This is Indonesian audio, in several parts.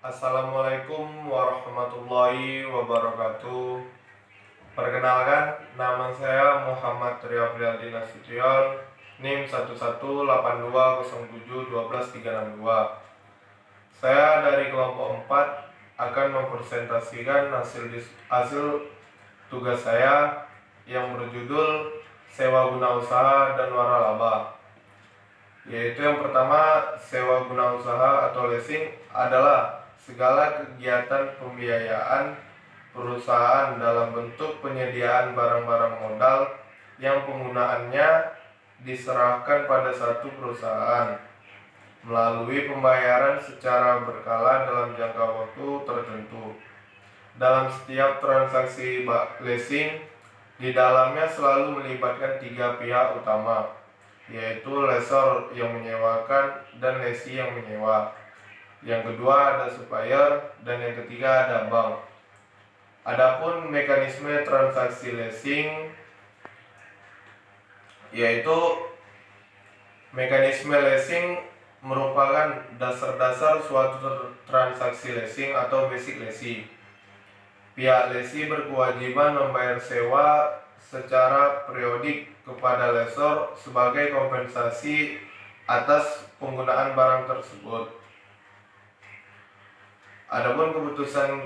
Assalamualaikum warahmatullahi wabarakatuh. Perkenalkan, nama saya Muhammad Ria Prialdi Nasution, NIM 118207126362. Saya dari kelompok 4 akan mempresentasikan hasil tugas saya yang berjudul sewa guna usaha dan waralaba. Yaitu yang pertama, sewa guna usaha atau leasing adalah segala kegiatan pembiayaan perusahaan dalam bentuk penyediaan barang-barang modal yang penggunaannya diserahkan pada satu perusahaan melalui pembayaran secara berkala dalam jangka waktu tertentu. Dalam setiap transaksi leasing, di dalamnya selalu melibatkan tiga pihak utama, yaitu lessor yang menyewakan dan lessee yang menyewa. Yang kedua ada supplier dan yang ketiga ada bank. Adapun mekanisme transaksi leasing, yaitu mekanisme leasing merupakan dasar-dasar suatu transaksi leasing atau basic leasing. Pihak lessee berkewajiban membayar sewa secara periodik kepada lessor sebagai kompensasi atas penggunaan barang tersebut. Adapun keputusan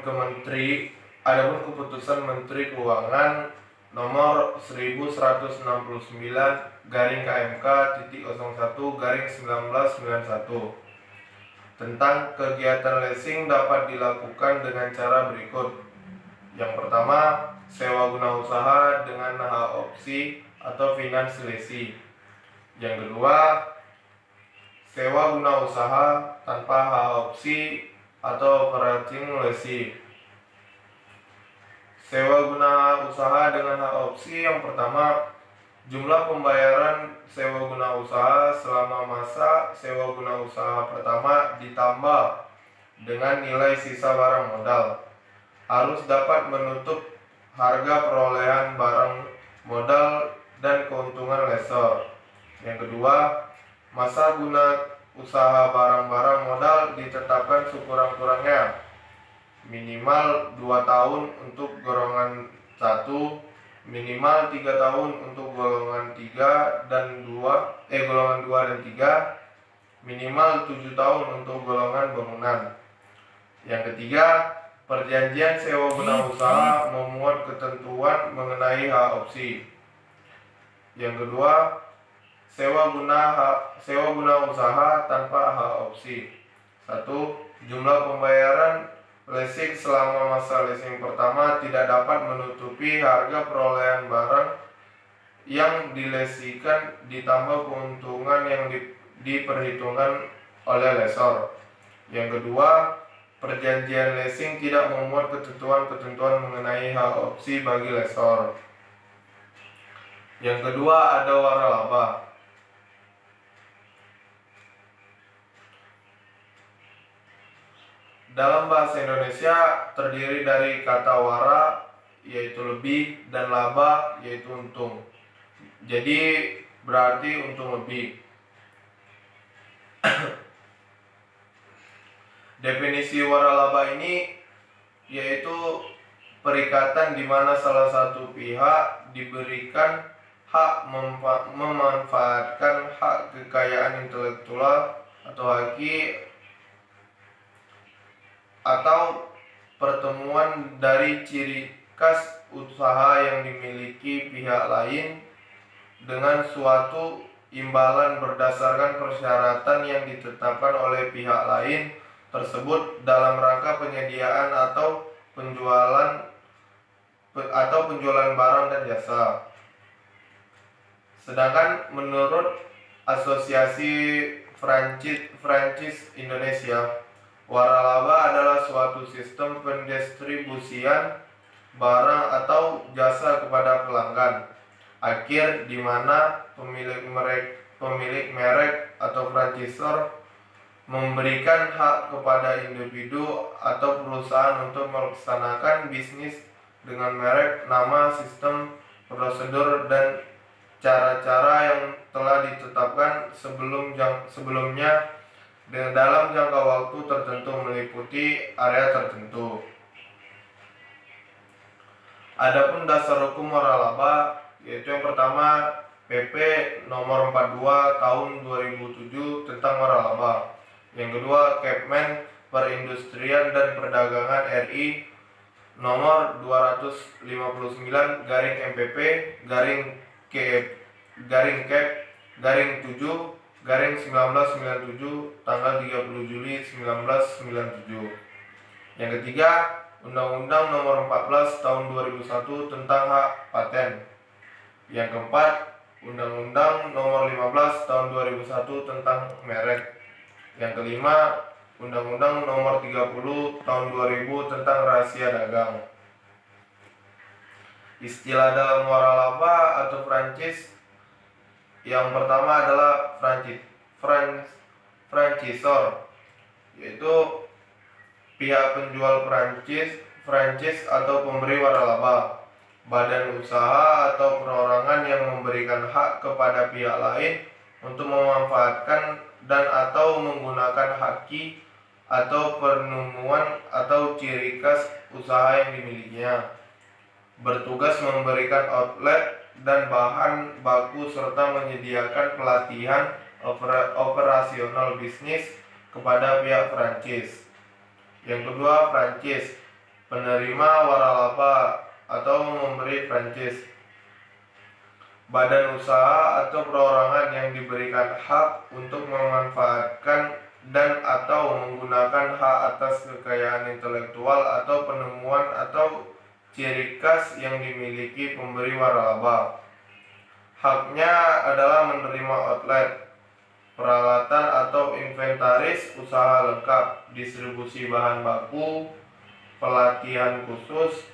Menteri Keuangan nomor 1169/KMK.01/1991 tentang kegiatan leasing dapat dilakukan dengan cara berikut. Yang pertama, sewa guna usaha dengan hak opsi atau finance leasing. Yang kedua, sewa guna usaha tanpa hak opsi atau operating leasing. Sewa guna usaha dengan hak opsi, yang pertama, jumlah pembayaran sewa guna usaha selama masa sewa guna usaha pertama ditambah dengan nilai sisa barang modal harus dapat menutup harga perolehan barang modal dan keuntungan lessor. Yang kedua, masa guna usaha barang-barang modal ditetapkan sekurang-kurangnya minimal 2 tahun untuk golongan 1, minimal 3 tahun untuk golongan 3 dan golongan 2 dan 3, minimal 7 tahun untuk golongan bangunan. Yang ketiga, perjanjian sewa guna usaha memuat ketentuan mengenai hak opsi. Yang kedua, sewa guna usaha tanpa hak opsi. 1. Jumlah pembayaran leasing selama masa leasing pertama tidak dapat menutupi harga perolehan barang yang dilesikan ditambah keuntungan yang diperhitungkan oleh lessor. Yang kedua, perjanjian leasing tidak memuat ketentuan-ketentuan mengenai hak opsi bagi lessor. Yang kedua ada waralaba. Dalam bahasa Indonesia terdiri dari kata wara, yaitu lebih, dan laba, yaitu untung. Jadi berarti untung lebih. Definisi waralaba ini yaitu perikatan di mana salah satu pihak diberikan hak memanfaatkan hak kekayaan intelektual atau haki atau pertemuan dari ciri khas usaha yang dimiliki pihak lain dengan suatu imbalan berdasarkan persyaratan yang ditetapkan oleh pihak lain tersebut dalam rangka penyediaan atau penjualan barang dan jasa. Sedangkan menurut Asosiasi Franchise Indonesia, waralaba adalah suatu sistem pendistribusian barang atau jasa kepada pelanggan akhir di mana pemilik merek atau franchisor memberikan hak kepada individu atau perusahaan untuk melaksanakan bisnis dengan merek, nama, sistem, prosedur, dan cara-cara yang telah ditetapkan sebelumnya dengan dalam jangka waktu tertentu meliputi area tertentu. Adapun dasar hukum waralaba yaitu yang pertama PP nomor 42 tahun 2007 tentang waralaba. Yang kedua Kepmen Perindustrian dan Perdagangan RI nomor 259 garing MPP garing Kep garing 7 garing 1997 tanggal 30 Juli 1997. Yang ketiga Undang-Undang Nomor 14 Tahun 2001 tentang Hak Paten. Yang keempat Undang-Undang Nomor 15 Tahun 2001 tentang Merek. Yang kelima Undang-Undang Nomor 30 Tahun 2000 tentang Rahasia Dagang. Istilah dalam waralaba atau franchise yang pertama adalah franchisor, yaitu pihak penjual franchise atau pemberi waralaba, badan usaha atau perorangan yang memberikan hak kepada pihak lain untuk memanfaatkan dan atau menggunakan haki atau penemuan atau ciri khas usaha yang dimilikinya, bertugas memberikan outlet dan bahan baku serta menyediakan pelatihan operasional bisnis kepada pihak franchise. Yang kedua, franchise, penerima waralaba atau memberi franchise, badan usaha atau perorangan yang diberikan hak untuk memanfaatkan dan atau menggunakan hak atas kekayaan intelektual atau penemuan atau ciri khas yang dimiliki pemberi waralaba. Haknya adalah menerima outlet, peralatan atau inventaris usaha lengkap, distribusi bahan baku, pelatihan khusus,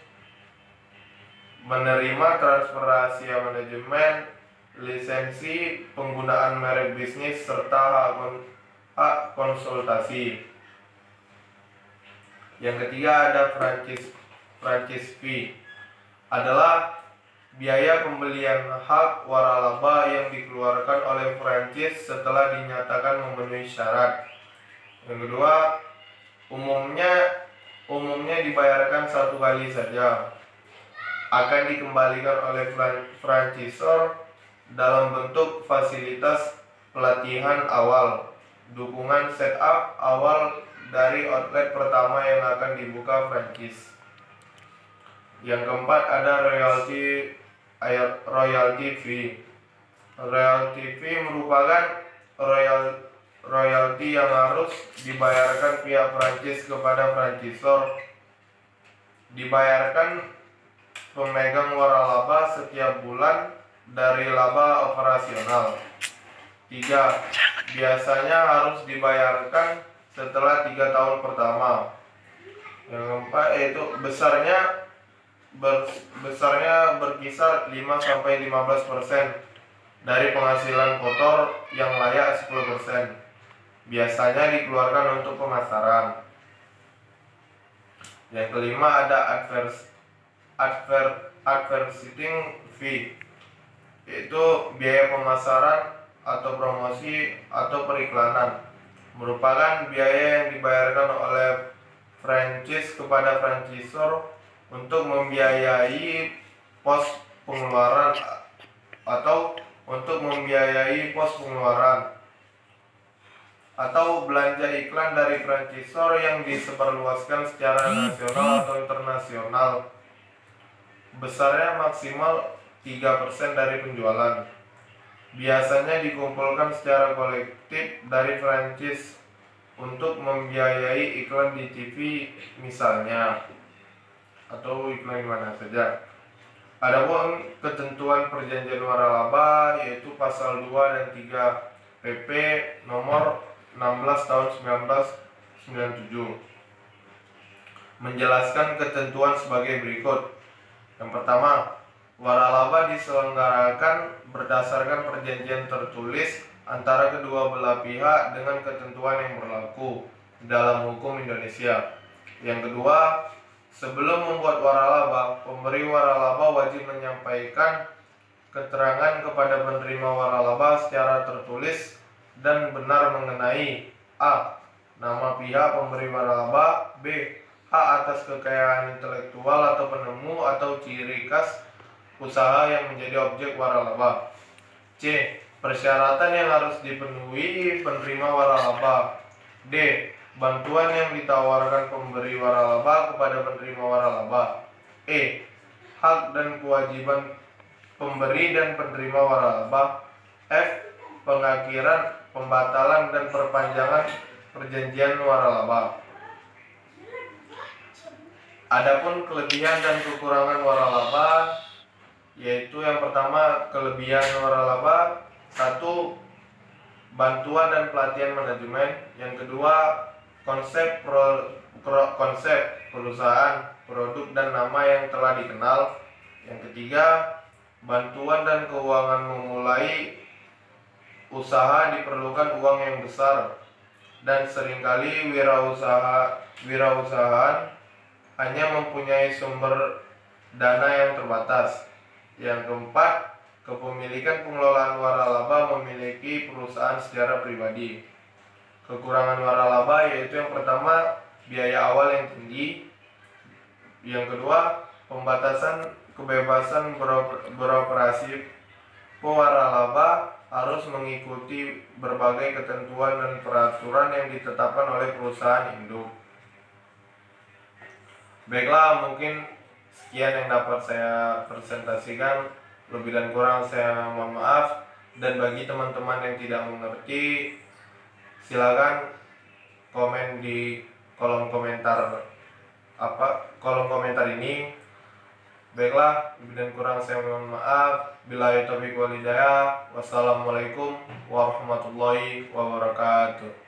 menerima transfer rahasia manajemen, lisensi, penggunaan merek bisnis, serta hak konsultasi. Yang ketiga ada franchise fee, adalah biaya pembelian hak waralaba yang dikeluarkan oleh franchise setelah dinyatakan memenuhi syarat. Yang kedua, umumnya dibayarkan satu kali saja, akan dikembalikan oleh franchisor dalam bentuk fasilitas pelatihan awal, dukungan setup awal dari outlet pertama yang akan dibuka franchise. Yang keempat ada royalty fee. Royalty fee merupakan royalty yang harus dibayarkan pihak franchise kepada franchisor, dibayarkan pemegang waralaba setiap bulan dari laba operasional. 3. Biasanya harus dibayarkan setelah 3 tahun pertama. Yang keempat yaitu besarnya berkisar 5-15% dari penghasilan kotor yang layak 10%. Biasanya dikeluarkan untuk pemasaran. Yang kelima ada advertising fee, yaitu biaya pemasaran atau promosi atau periklanan, merupakan biaya yang dibayarkan oleh franchise kepada franchisor untuk membiayai pos pengeluaran atau belanja iklan dari franchisor yang disebarluaskan secara nasional atau internasional. Besarnya maksimal 3% dari penjualan. Biasanya dikumpulkan secara kolektif dari franchise untuk membiayai iklan di TV misalnya, atau iklan di mana saja. Adapun ketentuan perjanjian waralaba yaitu pasal 2 dan 3 PP nomor 16 tahun 1997 menjelaskan ketentuan sebagai berikut. Yang pertama, waralaba diselenggarakan berdasarkan perjanjian tertulis antara kedua belah pihak dengan ketentuan yang berlaku dalam hukum Indonesia. Yang kedua, sebelum membuat waralaba, pemberi waralaba wajib menyampaikan keterangan kepada penerima waralaba secara tertulis dan benar mengenai A. nama pihak pemberi waralaba. B. Hak atas kekayaan intelektual atau penemu atau ciri khas usaha yang menjadi objek waralaba. C. Persyaratan yang harus dipenuhi penerima waralaba. D. Bantuan yang ditawarkan pemberi waralaba kepada penerima waralaba. E. Hak dan kewajiban pemberi dan penerima waralaba. F. Pengakhiran, pembatalan, dan perpanjangan perjanjian waralaba. Adapun kelebihan dan kekurangan waralaba, yaitu yang pertama kelebihan waralaba, 1. Bantuan dan pelatihan manajemen. Yang kedua, konsep perusahaan, produk dan nama yang telah dikenal. Yang ketiga, bantuan dan keuangan memulai usaha diperlukan uang yang besar, dan seringkali wirausahaan hanya mempunyai sumber dana yang terbatas. Yang keempat, kepemilikan pengelolaan waralaba memiliki perusahaan secara pribadi. Kekurangan waralaba yaitu yang pertama, biaya awal yang tinggi. Yang kedua, pembatasan kebebasan beroperasi. Pewaralaba harus mengikuti berbagai ketentuan dan peraturan yang ditetapkan oleh perusahaan induk. Baiklah, mungkin sekian yang dapat saya presentasikan. Lebih dan kurang saya mohon maaf. Dan bagi teman-teman yang tidak mengerti, silakan komen di kolom komentar ini. Baiklah, lebih dan kurang saya mohon maaf. Billahi taufiq wal hidayah. Wassalamualaikum warahmatullahi wabarakatuh.